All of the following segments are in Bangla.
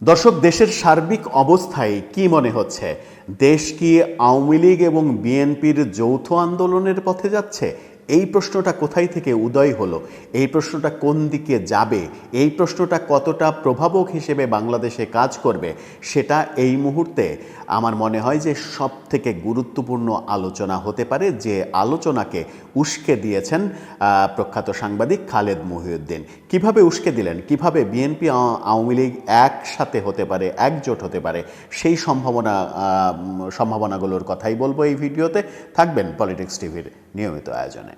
দর্শক, দেশের সার্বিক অবস্থায় কি মনে হচ্ছে? দেশ কি আওয়ামী লীগ এবং বিএনপির যৌথ আন্দোলনের পথে যাচ্ছে? এই প্রশ্নটা কোথায় থেকে উদয় হলো? এই প্রশ্নটা কোন দিকে যাবে? এই প্রশ্নটা কতটা প্রভাবক হিসেবে বাংলাদেশে কাজ করবে? সেটা এই মুহূর্তে আমার মনে হয় যে সব থেকে গুরুত্বপূর্ণ আলোচনা হতে পারে, যে আলোচনাকে উস্কে দিয়েছেন প্রখ্যাত সাংবাদিক খালেদ মহিউদ্দিন। কিভাবে উস্কে দিলেন, কিভাবে বিএনপি আওয়ামী লীগ একসাথে হতে পারে, একজোট হতে পারে, সেই সম্ভাবনাগুলোর কথাই বলবো এই ভিডিওতে। থাকবেন পলিটিক্স টিভির নিয়মিত আয়োজনে।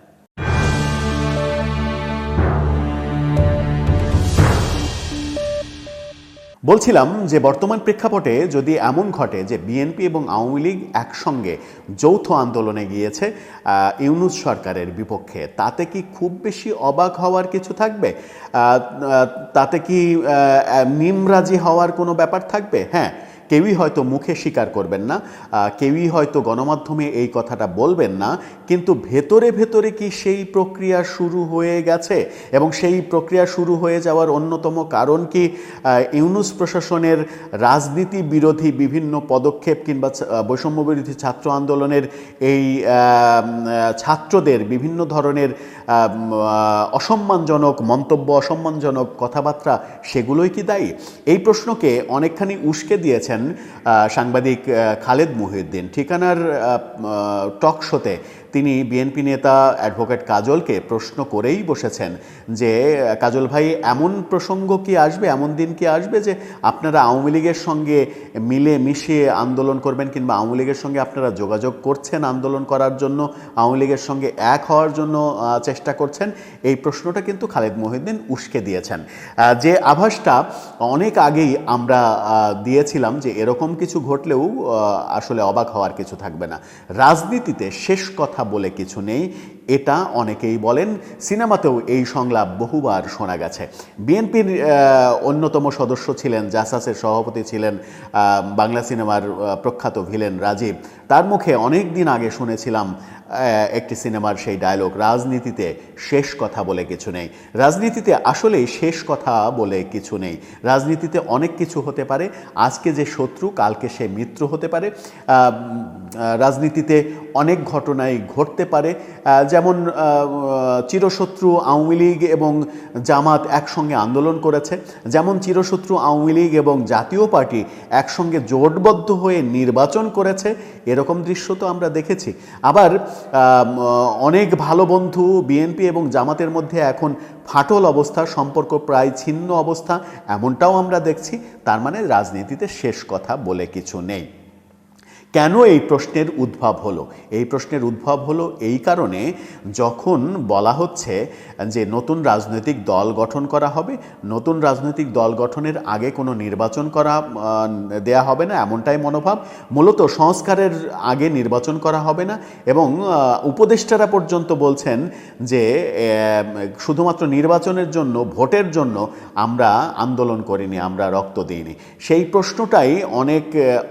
বলছিলাম যে বর্তমান প্রেক্ষাপটে যদি এমন ঘটে যে বিএনপি এবং আওয়ামী লীগ একসঙ্গে যৌথ আন্দোলনে গিয়েছে ইউনূস সরকারের বিপক্ষে, তাতে কি খুব বেশি অবাক হওয়ার কিছু থাকবে? তাতে কি মিমরাজি হওয়ার কোনো ব্যাপার থাকবে? হ্যাঁ, কেউই হয়তো মুখে স্বীকার করবেন না, কেউই হয়তো গণমাধ্যমে এই কথাটা বলবেন না, কিন্তু ভেতরে ভেতরে কি সেই প্রক্রিয়া শুরু হয়ে গেছে? এবং সেই প্রক্রিয়া শুরু হয়ে যাওয়ার অন্যতম কারণ কি ইউনূস প্রশাসনের রাজনীতি বিরোধী বিভিন্ন পদক্ষেপ কিংবা বৈষম্য বিরোধী ছাত্র আন্দোলনের এই ছাত্রদের বিভিন্ন ধরনের অসম্মানজনক মন্তব্য, অসম্মানজনক কথাবার্তা, সেগুলোই কি দায়ী? এই প্রশ্নকে অনেকখানি উস্কে দিয়েছেন সাংবাদিক খালেদ মহিউদ্দিন। ঠিকানার টক শোতে তিনি বিএনপি নেতা অ্যাডভোকেট কাজলকে প্রশ্ন করেই বসেছেন যে, কাজল ভাই, এমন প্রসঙ্গ কি আসবে, এমন দিন কি আসবে যে আপনারা আওয়ামী লীগের সঙ্গে মিলে মিশিয়ে আন্দোলন করবেন, কিংবা আওয়ামী লীগের সঙ্গে আপনারা যোগাযোগ করছেন আন্দোলন করার জন্য, আওয়ামী লীগের সঙ্গে এক হওয়ার জন্য চেষ্টা করছেন? এই প্রশ্নটা কিন্তু খালেদ মহিউদ্দিন উস্কে দিয়েছেন। যে আভাসটা অনেক আগেই আমরা দিয়েছিলাম যে এরকম কিছু ঘটলেও আসলে অবাক হওয়ার কিছু থাকবে না। রাজনীতিতে শেষ কথা বলে কিছু নেই, এটা অনেকেই বলেন। সিনেমাতেও এই সংলাপ বহুবার শোনা গেছে। বিএনপির অন্যতম সদস্য ছিলেন, জাসাসের সভাপতি ছিলেন বাংলা সিনেমার প্রখ্যাত ভিলেন রাজীব। তার মুখে অনেক দিন আগে শুনেছিলাম একটি সিনেমার সেই ডায়লগ, রাজনীতিতে শেষ কথা বলে কিছু নেই। রাজনীতিতে আসলেই শেষ কথা বলে কিছু নেই। রাজনীতিতে অনেক কিছু হতে পারে। আজকে যে শত্রু, কালকে সে মিত্র হতে পারে। রাজনীতিতে অনেক ঘটনাই ঘটতে পারে। যেমন চিরশত্রু আওয়ামী লীগ এবং জামাত একসঙ্গে আন্দোলন করেছে, যেমন চিরশত্রু আওয়ামী লীগ এবং জাতীয় পার্টি একসঙ্গে জোটবদ্ধ হয়ে নির্বাচন করেছে, এরকম দৃশ্য তো আমরা দেখেছি। আবার অনেক ভালো বন্ধু বিএনপি এবং জামাতের মধ্যে এখন ফাটল অবস্থা, সম্পর্ক প্রায় ছিন্ন অবস্থা, এমনটাও আমরা দেখছি। তার মানে রাজনীতিতে শেষ কথা বলে কিছু নেই। কেন এই প্রশ্নের উদ্ভব হলো? এই প্রশ্নের উদ্ভব হলো এই কারণে, যখন বলা হচ্ছে যে নতুন রাজনৈতিক দল গঠন করা হবে, নতুন রাজনৈতিক দল গঠনের আগে কোনো নির্বাচন দেয়া হবে না, এমনটাই মনোভাব। মূলত সংস্কারের আগে নির্বাচন করা হবে না, এবং উপদেষ্টারা পর্যন্ত বলছেন যে শুধুমাত্র নির্বাচনের জন্য, ভোটের জন্য আমরা আন্দোলন করিনি, আমরা রক্ত দিইনি। সেই প্রশ্নটাই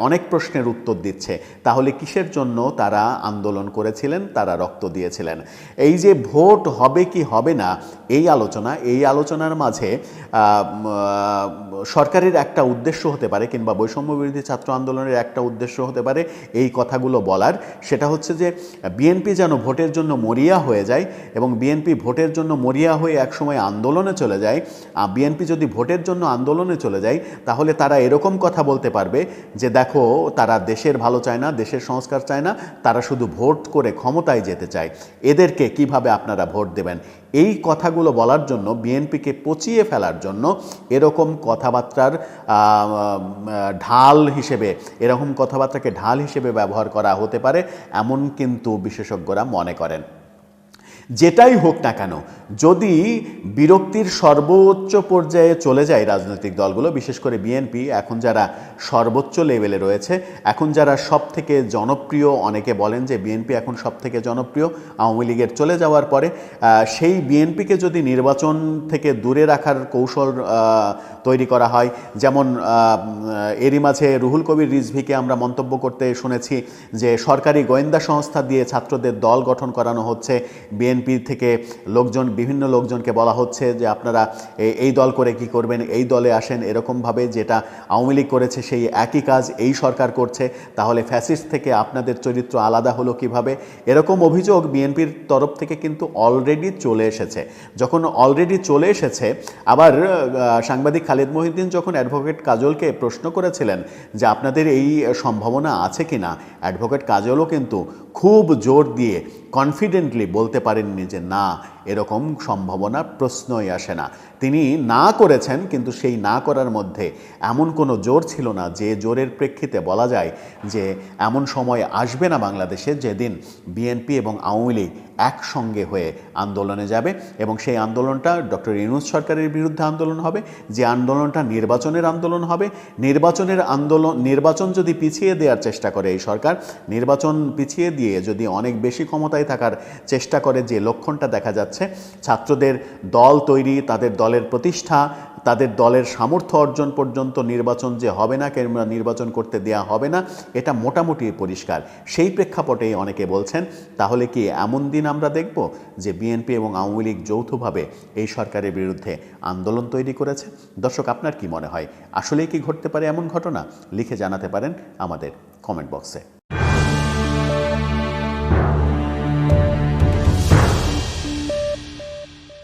অনেক প্রশ্নের উত্তর দিচ্ছে। তাহলে কিসের জন্য তারা আন্দোলন করেছিলেন, তারা রক্ত দিয়েছিলেন? এই যে ভোট হবে কি হবে না, এই আলোচনার মাঝে সরকারের একটা উদ্দেশ্য হতে পারে, কিংবা বৈষম্য বিরোধী ছাত্র আন্দোলনের একটা উদ্দেশ্য হতে পারে এই কথাগুলো বলার। সেটা হচ্ছে যে বিএনপি যেন ভোটের জন্য মরিয়া হয়ে যায়, এবং বিএনপি ভোটের জন্য মরিয়া হয়ে একসময় আন্দোলনে চলে যায়। বিএনপি যদি ভোটের জন্য আন্দোলনে চলে যায়, তাহলে তারা এরকম কথা বলতে পারবে যে দেখো, তারা দেশের ভালো চায় না, দেশের সংস্কার চায় না, তারা শুধু ভোট করে ক্ষমতায় যেতে চায়, এদেরকে কিভাবে আপনারা ভোট দেবেন? এই কথাগুলো বলার জন্য, বিএনপিকে পচিয়ে ফেলার জন্য এরকম কথাবার্তার এরকম কথাবার্তাকে ঢাল হিসেবে ব্যবহার করা হতে পারে, এমন কিন্তু বিশেষজ্ঞরা মনে করেন। যেটাই হোক না কেন, যদি বিরক্তির সর্বোচ্চ পর্যায়ে চলে যায় রাজনৈতিক দলগুলো, বিশেষ করে বিএনপি এখন যারা সর্বোচ্চ লেভেলে রয়েছে, এখন যারা সব থেকে জনপ্রিয়, অনেকে বলেন যে বিএনপি এখন সব থেকে জনপ্রিয় আওয়ামী লীগের চলে যাওয়ার পরে, সেই বিএনপিকে যদি নির্বাচন থেকে দূরে রাখার কৌশল তৈরি করা হয়, যেমন এরই মাঝে রুহুল কবির রিজভীকে আমরা মন্তব্য করতে শুনেছি যে সরকারি গোয়েন্দা সংস্থা দিয়ে ছাত্রদের দল গঠন করানো হচ্ছে, বিএনপি থেকে লোকজন বিভিন্ন লোকজনকে বলা হচ্ছে যে আপনারা এই দল করে কি করবেন, এই দলে আসেন, এরকমভাবে যেটা আওয়ামী লীগ করেছে সেই একই কাজ এই সরকার করছে, তাহলে ফ্যাসিস্ট থেকে আপনাদের চরিত্র আলাদা হলো কিভাবে, এরকম অভিযোগ বিএনপির তরফ থেকে কিন্তু অলরেডি চলে এসেছে। যখন অলরেডি চলে এসেছে, আবার সাংবাদিক খালেদ মহিউদ্দিন যখন অ্যাডভোকেট কাজলকে প্রশ্ন করেছিলেন যে আপনাদের এই সম্ভাবনা আছে কি না, অ্যাডভোকেট কাজলও কিন্তু খুব জোর দিয়ে কনফিডেন্টলি বলতে পারেননি যে না, এরকম সম্ভাবনা প্রশ্নই আসে না। তিনি না করেছেন, কিন্তু সেই না করার মধ্যে এমন কোনো জোর ছিল না যে জোরের প্রেক্ষিতে বলা যায় যে এমন সময় আসবে না বাংলাদেশে যেদিন বিএনপি এবং আওয়ামী লীগ একসঙ্গে হয়ে আন্দোলনে যাবে, এবং সেই আন্দোলনটা ডক্টর ইউনূস সরকারের বিরুদ্ধে আন্দোলন হবে, যে আন্দোলনটা নির্বাচনের আন্দোলন হবে। নির্বাচন যদি পিছিয়ে দেওয়ার চেষ্টা করে এই সরকার, নির্বাচন পিছিয়ে দিয়ে যদি অনেক বেশি ক্ষমতায় থাকার চেষ্টা করে, যে লক্ষণটা দেখা যাচ্ছে, ছাত্রদের দল তৈরি, তাদের দলের প্রতিষ্ঠা, তাদের দলের সামর্থ্য অর্জন পর্যন্ত নির্বাচন যে হবে না কিংবা নির্বাচন করতে দেয়া হবে না, এটা মোটামুটি পরিষ্কার। সেই প্রেক্ষাপটেই অনেকে বলছেন, তাহলে কি এমন দিন আমরা দেখব যে বিএনপি এবং আওয়ামী লীগ যৌথভাবে এই সরকারের বিরুদ্ধে আন্দোলন তৈরি করেছে? দর্শক, আপনার কি মনে হয়, আসলেই কি ঘটতে পারে এমন ঘটনা? লিখে জানাতে পারেন আমাদের কমেন্ট বক্সে।